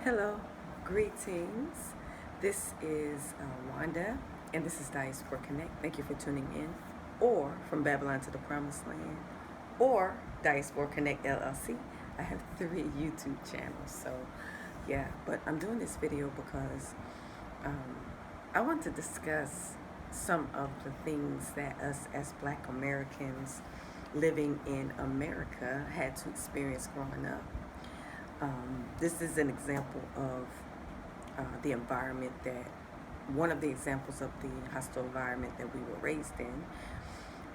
Hello, greetings. This is Wanda, and this is Diaspora Connect. Thank you for tuning in, or from Babylon to the Promised Land, or Diaspora Connect LLC. I have 3 YouTube channels, so yeah. But I'm doing this video because um, I want to discuss some of the things that us as Black Americans living in America had to experience growing up. This is an example of the environment that, one of the examples of the hostile environment that we were raised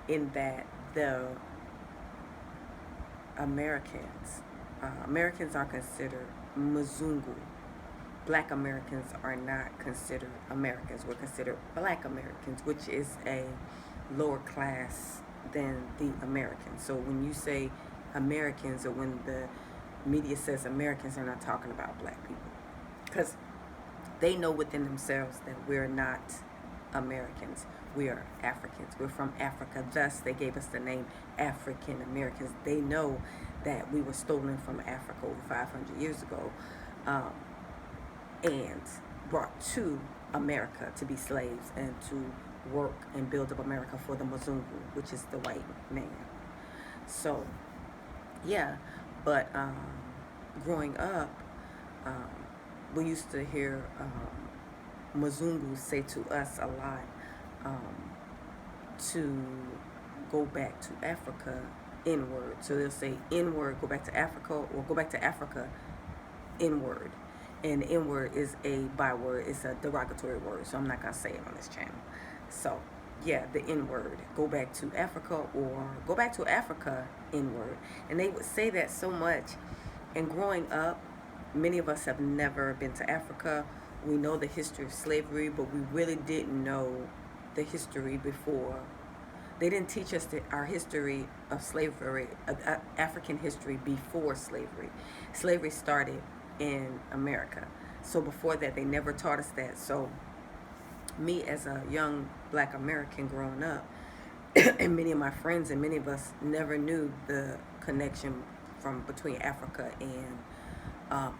in that the Americans are considered Mzungu. Black Americans are not considered Americans. We're considered Black Americans, which is a lower class than the Americans. So when you say Americans, or when the media says Americans, they're not talking about Black people, because they know within themselves that we're not Americans. We are Africans. We're from Africa. Thus, they gave us the name African Americans. They know that we were stolen from Africa over 500 years ago, and brought to America to be slaves and to work and build up America for the Mzungu, which is the white man. So, yeah, but growing up, we used to hear Mzungus say to us a lot to go back to Africa, N-word. So they'll say N-word, go back to Africa, or go back to Africa, N-word. And N-word is a byword. It's a derogatory word, so I'm not going to say it on this channel. So, yeah, the N-word, go back to Africa, or go back to Africa, N-word. And they would say that so much. And growing up, many of us have never been to Africa. We know the history of slavery, but we really didn't know the history before. They didn't teach us our history of slavery, African history before slavery. Slavery started in America. So before that, they never taught us that. So me as a young Black American growing up, and many of my friends and many of us never knew the connection from between Africa and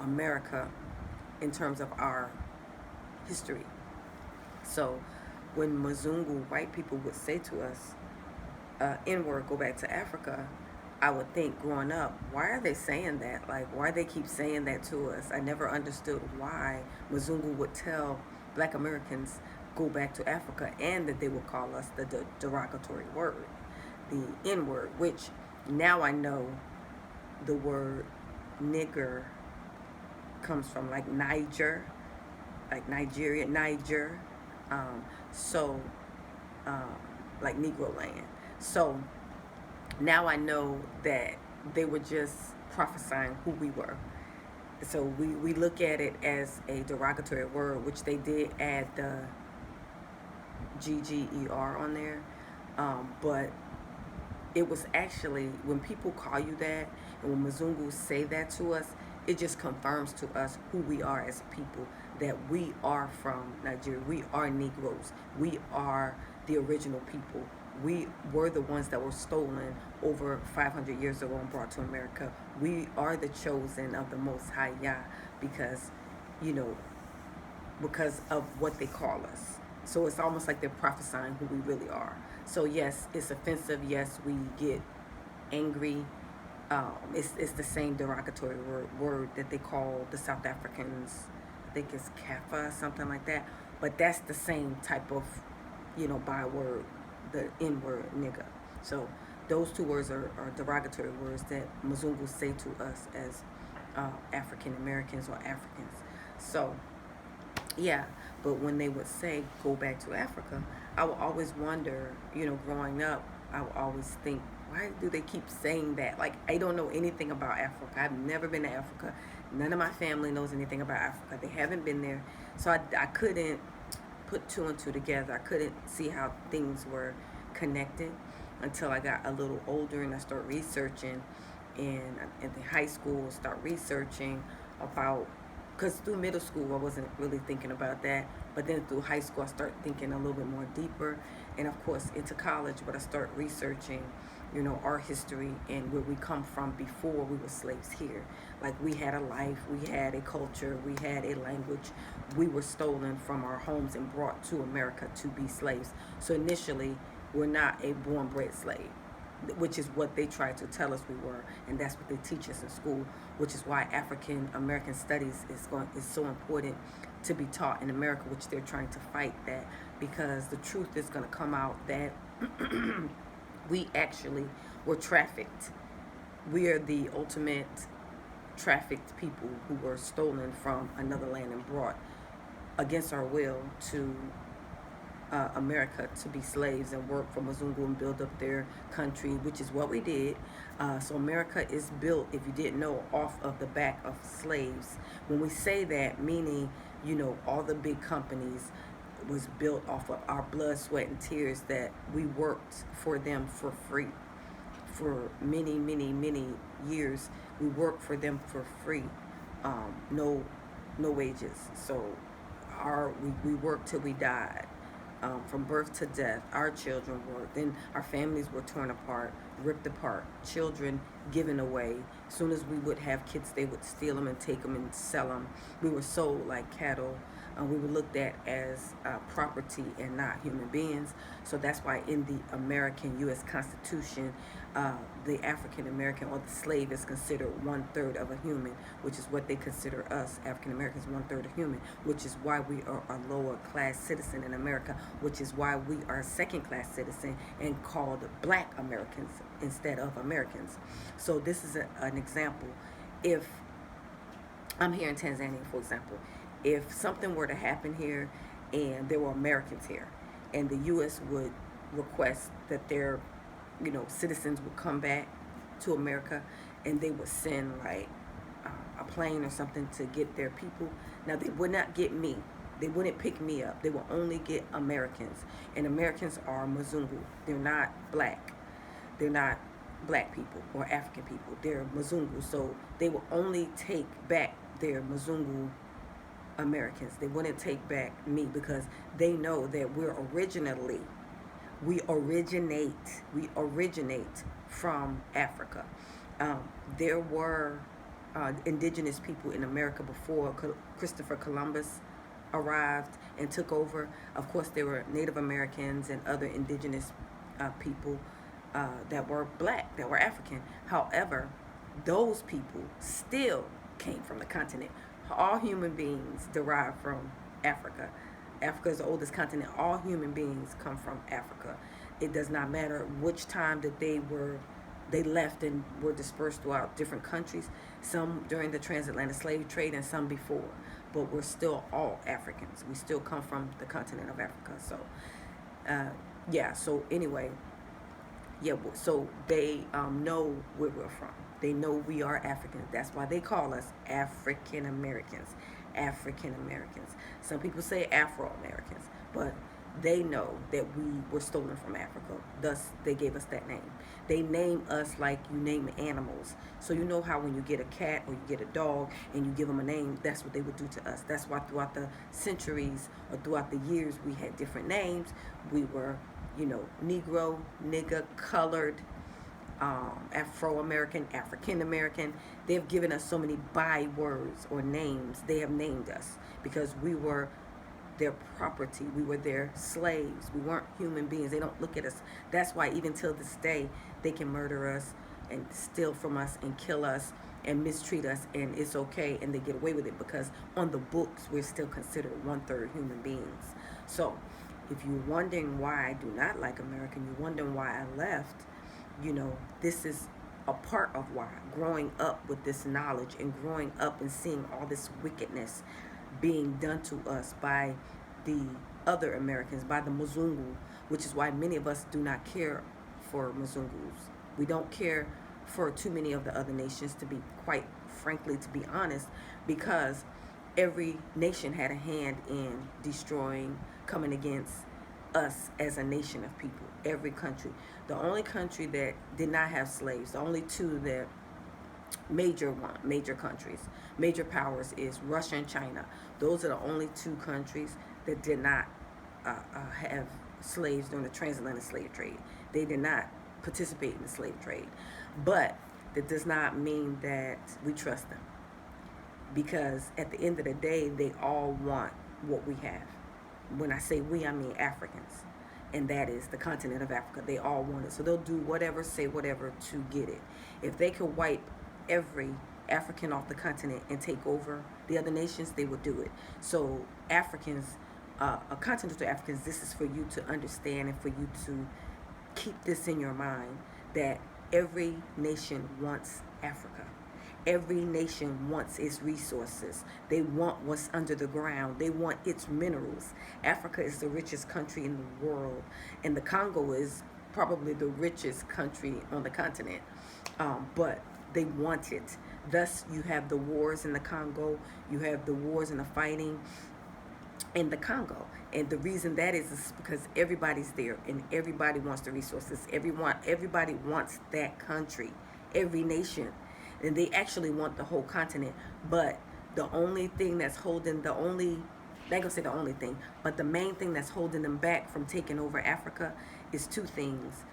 America in terms of our history. So when Mzungu white people would say to us, N-word, go back to Africa, I would think growing up, why are they saying that? Like, why they keep saying that to us? I never understood why Mzungu would tell Black Americans go back to Africa, and that they would call us the derogatory word, the N-word, which now I know the word nigger comes from like Niger, like Nigeria, Niger, so like Negro land. So now I know that they were just prophesying who we were. So we look at it as a derogatory word, which they did add the GGER on there, but it was actually, when people call you that, and when Mzungus say that to us, it just confirms to us who we are as people, that we are from Nigeria. We are Negroes. We are the original people. We were the ones that were stolen over 500 years ago and brought to America. We are the chosen of the Most High Yah, because, because of what they call us. So it's almost like they're prophesying who we really are. So yes, it's offensive. Yes, we get angry. It's the same derogatory word that they call the South Africans. I think it's Kaffa, something like that. But that's the same type of, byword, the N-word, nigga. So those two words are derogatory words that Mzungus say to us as African Americans or Africans. So yeah, but when they would say go back to Africa, I would always wonder, growing up, I would always think, why do they keep saying that? Like, I don't know anything about Africa. I've never been to Africa. None of my family knows anything about Africa. They haven't been there. So I couldn't put two and two together. I couldn't see how things were connected until I got a little older and I started researching. And in the high school, start researching about, because through middle school I wasn't really thinking about that, but then through high school I started thinking a little bit more deeper, and of course into college, but I started researching our history and where we come from before we were slaves here. Like, we had a life, we had a culture, we had a language. We were stolen from our homes and brought to America to be slaves. So initially, we're not a born bred slave, which is what they try to tell us we were, and that's what they teach us in school, which is why African American studies is so important to be taught in America, which they're trying to fight that, because the truth is going to come out that we actually were trafficked. We are the ultimate trafficked people who were stolen from another land and brought against our will to America to be slaves and work for Mzungu and build up their country, which is what we did. So America is built, if you didn't know, off of the back of slaves. When we say that, meaning, all the big companies was built off of our blood, sweat, and tears, that we worked for them for free. For many, many, many years, we worked for them for free. No wages. So we worked till we died. From birth to death, our children were. Then our families were torn apart, ripped apart, children given away. As soon as we would have kids, they would steal them and take them and sell them. We were sold like cattle. We were looked at as property and not human beings. So that's why in the American U.S. Constitution, the African American or the slave is considered 1/3 of a human, which is what they consider us, African Americans, 1/3 of human, which is why we are a lower class citizen in America, which is why we are a second class citizen and called Black Americans instead of Americans. So this is an example. If I'm here in Tanzania, for example, if something were to happen here and there were Americans here, and the U.S. would request that their citizens would come back to America, and they would send like a plane or something to get their people. Now, they would not get me. They wouldn't pick me up. They will only get Americans, and Americans are Mzungu. They're not black. They're not black people or African people. They're Mzungu. So they will only take back their Mzungu Americans. They wouldn't take back me, because they know that we originate from Africa. There were indigenous people in America before Christopher Columbus arrived and took over. Of course, there were Native Americans and other indigenous people that were black, that were African. However, those people still came from the continent. All human beings derive from Africa. Africa is the oldest continent. All human beings come from Africa. It does not matter which time that they left and were dispersed throughout different countries, some during the transatlantic slave trade and some before, but we're still all Africans. We still come from the continent of Africa. So so anyway, so they know where we're from. They know we are Africans. That's why they call us African Americans. African Americans. Some people say Afro Americans, but they know that we were stolen from Africa. Thus, they gave us that name. They name us like you name animals. So you know how when you get a cat or you get a dog and you give them a name, that's what they would do to us. That's why throughout the centuries or throughout the years, we had different names. We were, Negro, nigger, colored, Afro-American, African-American. They've given us so many bywords or names. They have named us because we were their property. We were their slaves. We weren't human beings. They don't look at us. That's why even till this day, they can murder us and steal from us and kill us and mistreat us, and it's okay, and they get away with it because on the books, we're still considered 1/3 human beings. So if you're wondering why I do not like America, and you're wondering why I left, this is a part of why. Growing up with this knowledge and growing up and seeing all this wickedness being done to us by the other Americans, by the Mzungu, which is why many of us do not care for Mzungus. We don't care for too many of the other nations, to be quite frankly, to be honest, because every nation had a hand in destroying, coming against us as a nation of people. Every country. The only country that did not have slaves, the only two that major countries, major powers is Russia and China. Those are the only two countries that did not have slaves during the transatlantic slave trade. They did not participate in the slave trade. But that does not mean that we trust them, because at the end of the day, they all want what we have. When I say we, I mean Africans, and that is the continent of Africa. They all want it, so they'll do whatever, say whatever to get it. If they could wipe every African off the continent and take over the other nations, they would do it. So Africans, continental Africans, this is for you to understand and for you to keep this in your mind, that every nation wants Africa. Every nation wants its resources. They want what's under the ground. They want its minerals. Africa is the richest country in the world, and the Congo is probably the richest country on the continent. But they want it. Thus, you have the wars in the Congo. You have the wars and the fighting in the Congo. And the reason that is because everybody's there and everybody wants the resources. Everybody wants that country, every nation. And they actually want the whole continent. But the only thing that's holding, I ain't gonna say the only thing, but the main thing that's holding them back from taking over Africa is two things: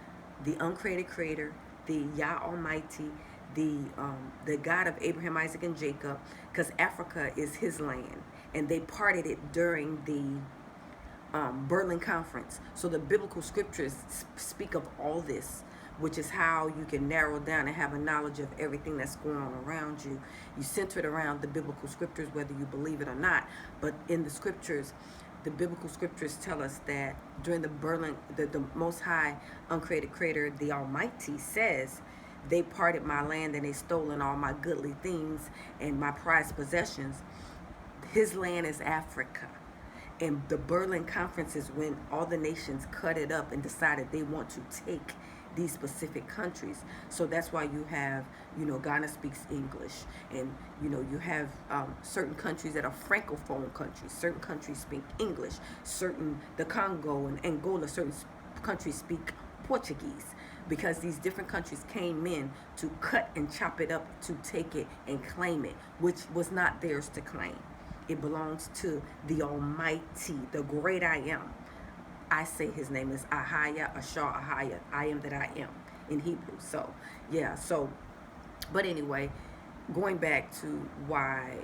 the uncreated creator, the Yah Almighty, the God of Abraham, Isaac, and Jacob, because Africa is his land, and they parted it during the Berlin Conference. So the biblical scriptures speak of all this, which is how you can narrow down and have a knowledge of everything that's going on around you. You center it around the biblical scriptures, whether you believe it or not. But in the scriptures, the biblical scriptures tell us that during the Most High, uncreated creator, the Almighty, says, they parted my land and they stolen all my goodly things and my prized possessions. His land is Africa. And the Berlin Conference is when all the nations cut it up and decided they want to take these specific countries. So that's why you have, Ghana speaks English, and you have certain countries that are francophone countries. Certain countries speak English. The Congo and Angola, certain countries speak Portuguese, because these different countries came in to cut and chop it up to take it and claim it, which was not theirs to claim. It belongs to the Almighty, the great I am. I say his name is Ahaya, Ashar Ahaya. I am that I am in Hebrew. So, yeah. But anyway, going back to why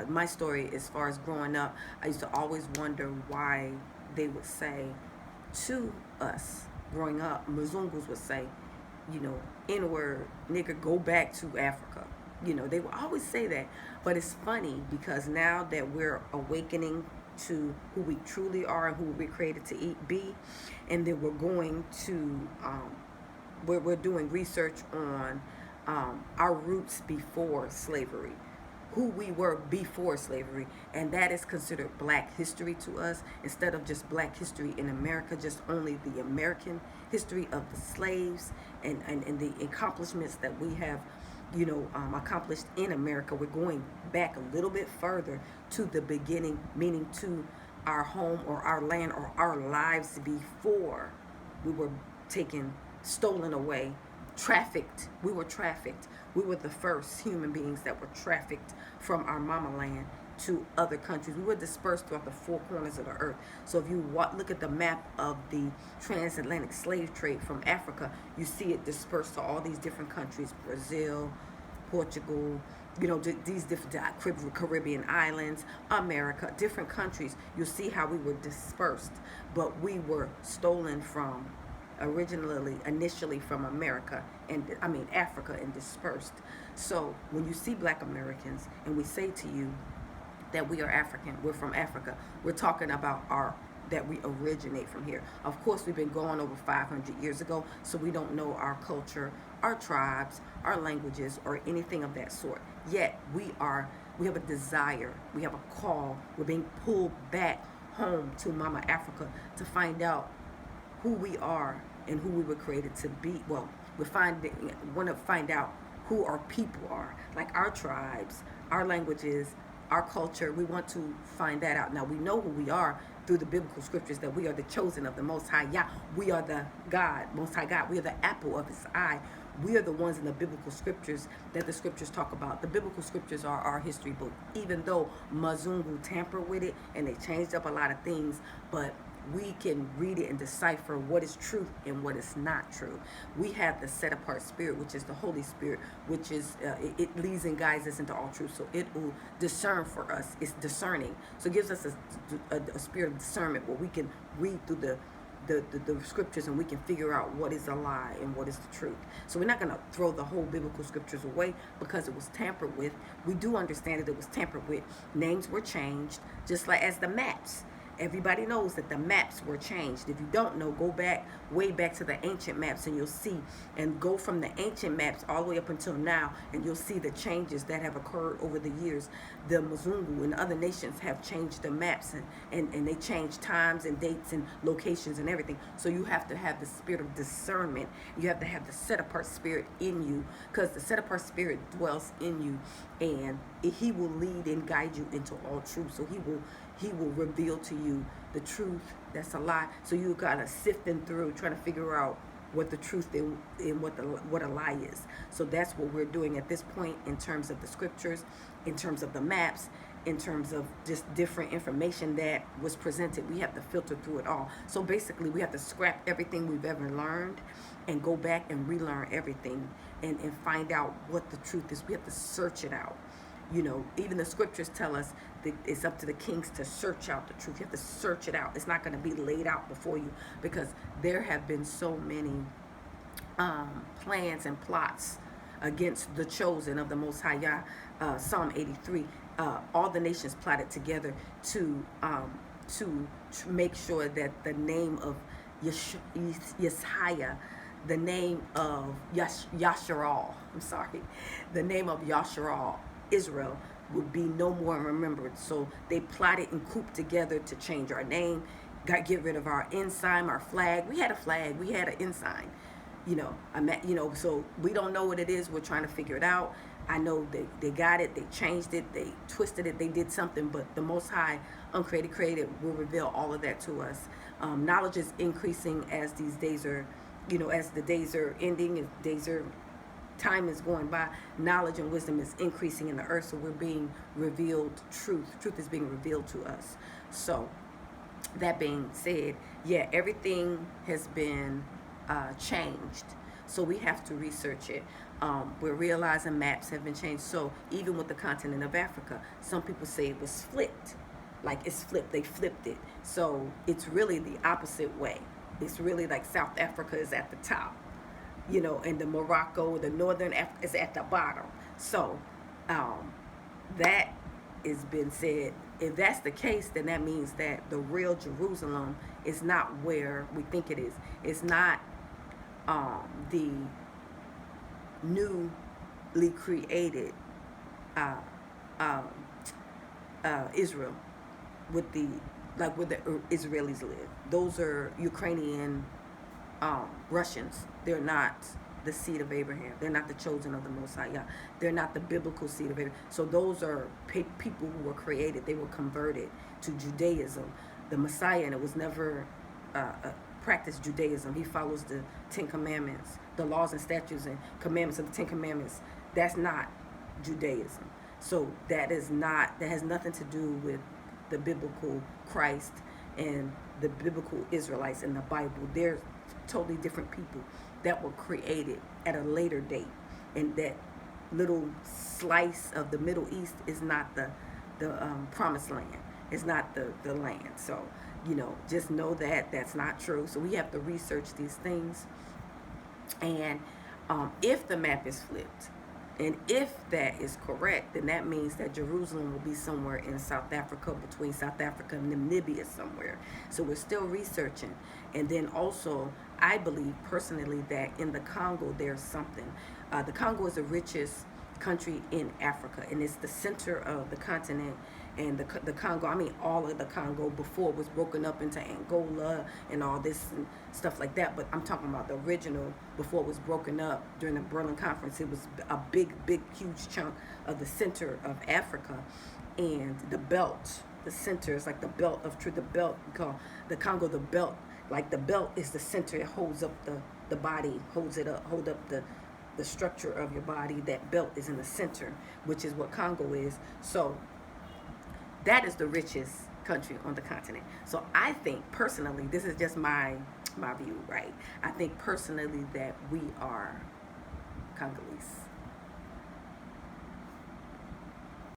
my story as far as growing up, I used to always wonder why they would say to us growing up, Mzungus would say, N-word, nigger, go back to Africa. They would always say that. But it's funny because now that we're awakening to who we truly are and who we're created to be, and then we're going to we're doing research on our roots before slavery, who we were before slavery, and that is considered black history to us, instead of just black history in America, just only the American history of the slaves and the accomplishments that we have accomplished in America. We're going back a little bit further to the beginning, meaning to our home or our land or our lives before we were taken, stolen away, trafficked. We were trafficked. We were the first human beings that were trafficked from our mama land to other countries. We were dispersed throughout the four corners of the earth. So if you look at the map of the transatlantic slave trade from Africa, you see it dispersed to all these different countries: Brazil, Portugal, these different Caribbean islands, America, different countries. You'll see how we were dispersed, but we were stolen from initially from America, Africa, and dispersed. So when you see black Americans and we say to you that we are African, we're from Africa, we're talking about that we originate from here. Of course, we've been gone over 500 years ago, so we don't know our culture, our tribes, our languages, or anything of that sort. Yet we have a desire, we have a call, we're being pulled back home to Mama Africa to find out who we are and who we were created to be. Well, we want to find out who our people are, like our tribes, our languages, our culture. We want to find that out. Now, we know who we are through the biblical scriptures, that we are the chosen of the Most High Yah. We are the God, Most High God. We are the apple of his eye. We are the ones in the biblical scriptures that the scriptures talk about. The biblical scriptures are our history book, even though Mzungu tampered with it and they changed up a lot of things. But we can read it and decipher what is truth and what is not true. We have the set apart spirit, which is the Holy Spirit, which is it leads and guides us into all truth. So it will discern for us. It's discerning. So it gives us a spirit of discernment where we can read through the scriptures and we can figure out what is a lie and what is the truth. So we're not going to throw the whole biblical scriptures away because it was tampered with. We do understand that it was tampered with. Names were changed, just like as the maps. Everybody knows that the maps were changed. If you don't know, go back, way back to the ancient maps, and you'll see, and go from the ancient maps all the way up until now, and you'll see the changes that have occurred over the years. The Mzungu and other nations have changed the maps, and they changed times and dates and locations and everything. So you have to have the spirit of discernment. You have to have the set-apart spirit in you, because the set-apart spirit dwells in you, and he will lead and guide you into all truth. So he will reveal to you the truth that's a lie. So you kind of sifting through, trying to figure out what the truth and what a lie is. So that's what we're doing at this point in terms of the scriptures, in terms of the maps, in terms of just different information that was presented. We have to filter through it all. So basically, we have to scrap everything we've ever learned and go back and relearn everything and find out what the truth is. We have to search it out. You know, even the scriptures tell us that it's up to the kings to search out the truth. You have to search it out. It's not going to be laid out before you, because there have been so many plans and plots against the chosen of the Most High Yah. Psalm 83, all the nations plotted together to make sure that the name of Yeshaya, the name of Yasharal, the name of Yasharal, Israel, would be no more remembered. So they plotted and cooped together to change our name, get rid of our ensign, our flag. We had a flag, we had an ensign. So we don't know what it is. We're trying to figure it out. I know they got it, they changed it, they twisted it, they did something, but the Most High, uncreated, created, will reveal all of that to us. Knowledge is increasing as these days are, as the days are ending, as time is going by. Knowledge and wisdom is increasing in the earth, so we're being revealed truth. Truth is being revealed to us. So that being said, yeah, everything has been changed. So we have to research it. We're realizing maps have been changed. So even with the continent of Africa, some people say it was flipped. Like it's flipped, they flipped it. So it's really the opposite way. It's really like South Africa is at the top, and the Morocco, the northern Africa is at the bottom. So that has been said. If that's the case, then that means that the real Jerusalem is not where we think it is. It's not the newly created Israel with where the Israelis live. Those are Ukrainian Russians. They're not the seed of Abraham. They're not the chosen of the Most High. They're not the biblical seed of Abraham. So those are people who were created. They were converted to Judaism. The Messiah, and it was never practiced Judaism. He follows the Ten Commandments, the laws and statutes and commandments of the Ten Commandments. That's not Judaism. So that has nothing to do with the biblical Christ and the biblical Israelites in the Bible. They're totally different people that were created at a later date, and that little slice of the Middle East is not the promised land. It's not the land. So just know that that's not true. So we have to research these things. And if the map is flipped, and if that is correct, then that means that Jerusalem will be somewhere in South Africa, between South Africa and Namibia somewhere. So we're still researching. And then also, I believe personally that in the Congo there's something. The Congo is the richest country in Africa, and it's the center of the continent. And the Congo, all of the Congo before was broken up into Angola and all this and stuff like that. But I'm talking about the original before it was broken up during the Berlin Conference. It was a big, huge chunk of the center of Africa. And the belt, the center is like the belt of truth. The belt, we call the Congo the belt. Like the belt is the center. It holds up the body, hold up the structure of your body. That belt is in the center, which is what Congo is. So that is the richest country on the continent. So I think personally, this is just my view, right? I think personally that we are Congolese.